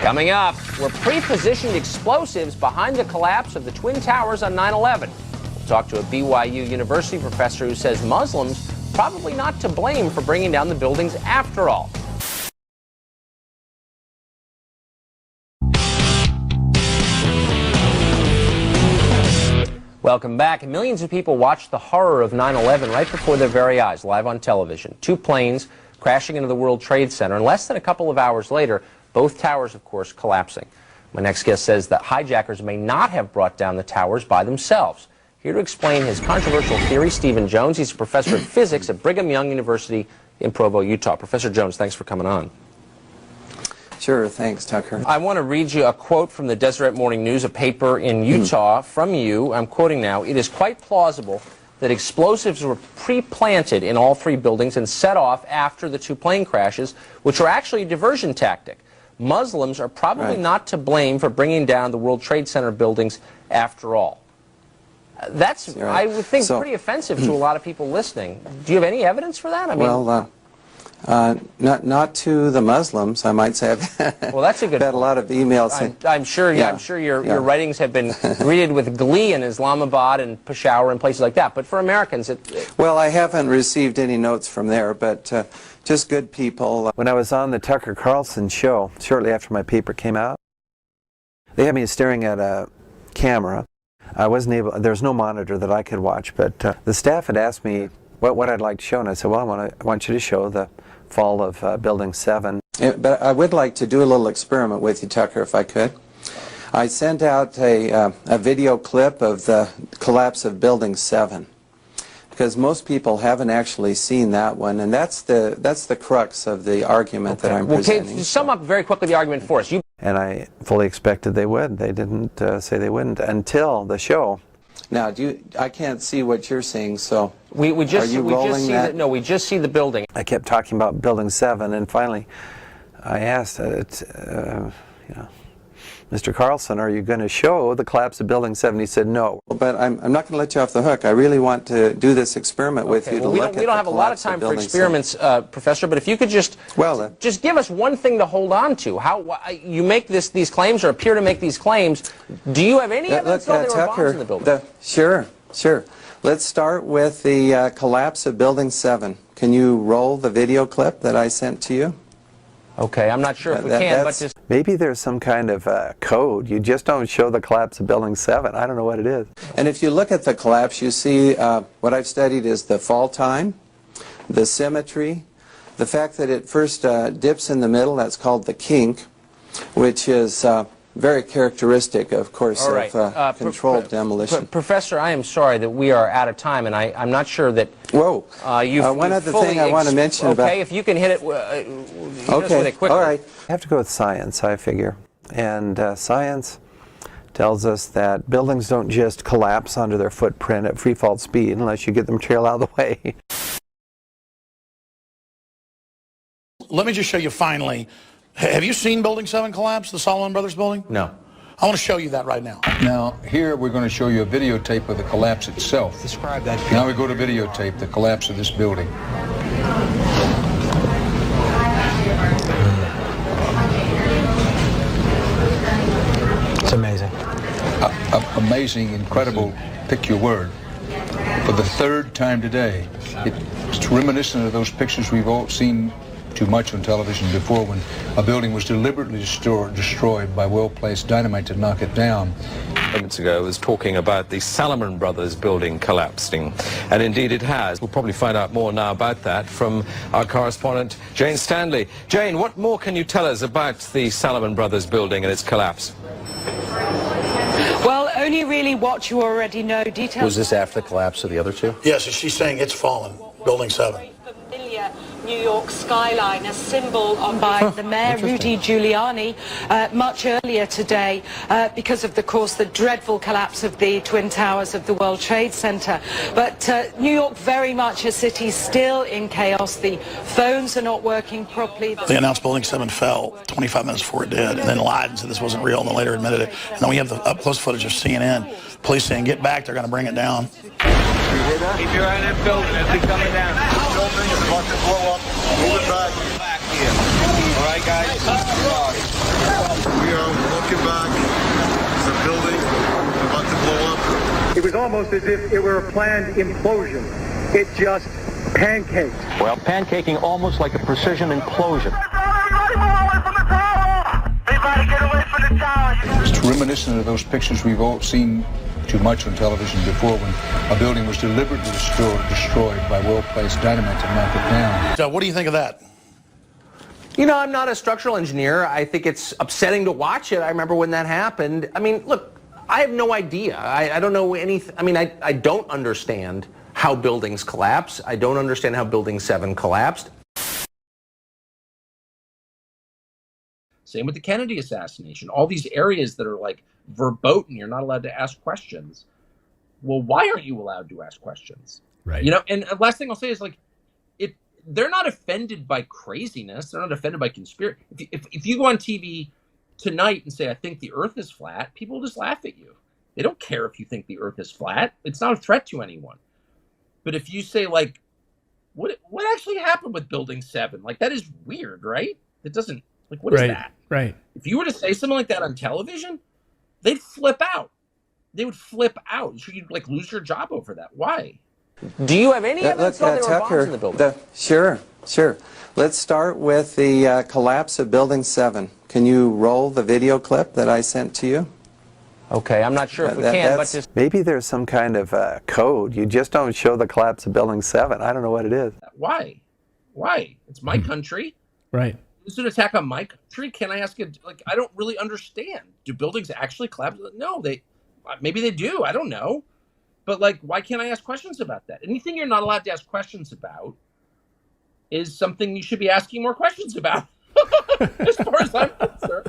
Coming up, were pre-positioned explosives behind the collapse of the Twin Towers on 9/11? We'll talk to a BYU University professor who says Muslims probably not to blame for bringing down the buildings after all. Welcome back. Millions of people watched the horror of 9/11 right before their very eyes, live on television. Two planes crashing into the World Trade Center, and less than a couple of hours later, both towers, of course, collapsing. My next guest says that hijackers may not have brought down the towers by themselves. Here to explain his controversial theory, Stephen Jones. He's a professor of physics at Brigham Young University in Provo, Utah. Professor Jones, thanks for coming on. Sure, thanks, Tucker. I want to read you a quote from the Deseret Morning News, a paper in Utah from you. I'm quoting now. "It is quite plausible that explosives were pre-planted in all three buildings and set off after the two plane crashes, which were actually a diversion tactic. Muslims are probably not to blame for bringing down the World Trade Center buildings after all." That's, I would think, pretty offensive to a lot of people listening. Do you have any evidence for that? I mean, well, not to the Muslims, I might say. Well, that's a good. I've had a lot of emails. I'm sure your writings have been greeted with glee in Islamabad and Peshawar and places like that. But for Americans, well, I haven't received any notes from there, but just good people. When I was on the Tucker Carlson show, shortly after my paper came out, they had me staring at a camera. I wasn't able. There's no monitor that I could watch, but the staff had asked me what I'd like to show, and I said, well, I want you to show the fall of Building 7. But I would like to do a little experiment with you, Tucker, if I could. I sent out a video clip of the collapse of Building 7, because most people haven't actually seen that one, and that's the crux of the argument that I'm presenting. Okay, sum up very quickly the argument for us. And I fully expected they would. They didn't say they wouldn't until the show. Now, I can't see what you're seeing, so we just see the building. I kept talking about Building 7, and finally I asked, Mr. Carlson, are you going to show the collapse of Building 7? He said no. But I'm not going to let you off the hook. I really want to do this experiment with you. We don't have a lot of time for experiments, Professor, but if you could just give us one thing to hold on to. How you make these claims, or appear to make these claims. Do you have any evidence that there were bombs in the building? Sure. Let's start with the collapse of Building 7. Can you roll the video clip that I sent to you? Okay, I'm not sure if we can, but just... Maybe there's some kind of code. You just don't show the collapse of Building 7. I don't know what it is. And if you look at the collapse, you see what I've studied is the fall time, the symmetry, the fact that it first dips in the middle, that's called the kink, which is very characteristic, of course, of controlled demolition. Professor, I am sorry that we are out of time, and I'm not sure that... Whoa. One other thing I want to mention about... Okay, if you can hit it, with it quickly. All right. I have to go with science, I figure. And science tells us that buildings don't just collapse under their footprint at free fall speed unless you get them trail out of the way. Let me just show you finally. Have you seen Building 7 collapse, the Solomon Brothers building? No. I want to show you that right now. Now, here we're going to show you a videotape of the collapse itself. Describe that. Now we go to videotape, the collapse of this building. It's amazing. Amazing, incredible, pick your word. For the third time today, it's reminiscent of those pictures we've all seen too much on television before, when a building was deliberately destroyed by well-placed dynamite to knock it down. Moments ago, I was talking about the Salomon Brothers building collapsing, and indeed it has. We'll probably find out more now about that from our correspondent Jane Stanley. Jane, what more can you tell us about the Salomon Brothers building and its collapse? Well, only really what you already know. Details. Was this after the collapse of the other two? Yes, she's saying it's fallen, Building 7. Familiar New York skyline, a symbol by the mayor, Rudy Giuliani, much earlier today because of, course, the dreadful collapse of the Twin Towers of the World Trade Center. But New York, very much a city still in chaos. The phones are not working properly. They announced Building 7 fell 25 minutes before it did, and then lied and said this wasn't real, and then later admitted it. And then we have the up-close footage of CNN. Police saying, get back, they're going to bring it down. Keep your eye on that building as we coming down. Building is about to blow up. Move it back here. All right, guys? almost as if it were a planned implosion. It just pancaked. Well, pancaking almost like a precision implosion. It's reminiscent of those pictures we've all seen too much on television before, when a building was deliberately destroyed by well-placed dynamite to knock it down. So what do you think of that? You know, I'm not a structural engineer. I think it's upsetting to watch it. I remember when that happened. I mean, look, I have no idea. I don't know anything. I mean, I don't understand how buildings collapse. I don't understand how Building 7 collapsed. Same with the Kennedy assassination. All these areas that are like verboten, you're not allowed to ask questions. Well, why aren't you allowed to ask questions? Right. You know, and the last thing I'll say is, like, they're not offended by craziness. They're not offended by conspiracy. If you go on TV tonight and say, I think the earth is flat, people just laugh at you. They don't care if you think the earth is flat. It's not a threat to anyone. But if you say, like, what actually happened with Building 7? Like, that is weird, right? It doesn't, like, what is that? Right. If you were to say something like that on television, they'd flip out. They would flip out. So you'd, like, lose your job over that. Why? Do you have any evidence that there were bombs in the building? Sure. Let's start with the collapse of Building 7. Can you roll the video clip that I sent to you? Okay, I'm not sure if we can, but just... Maybe there's some kind of code. You just don't show the collapse of Building 7. I don't know what it is. Why? It's my country. Right. This is an attack on my country. Can I ask you, like, I don't really understand. Do buildings actually collapse? No, maybe they do. I don't know. But, like, why can't I ask questions about that? Anything you're not allowed to ask questions about is something you should be asking more questions about, as far as I'm concerned.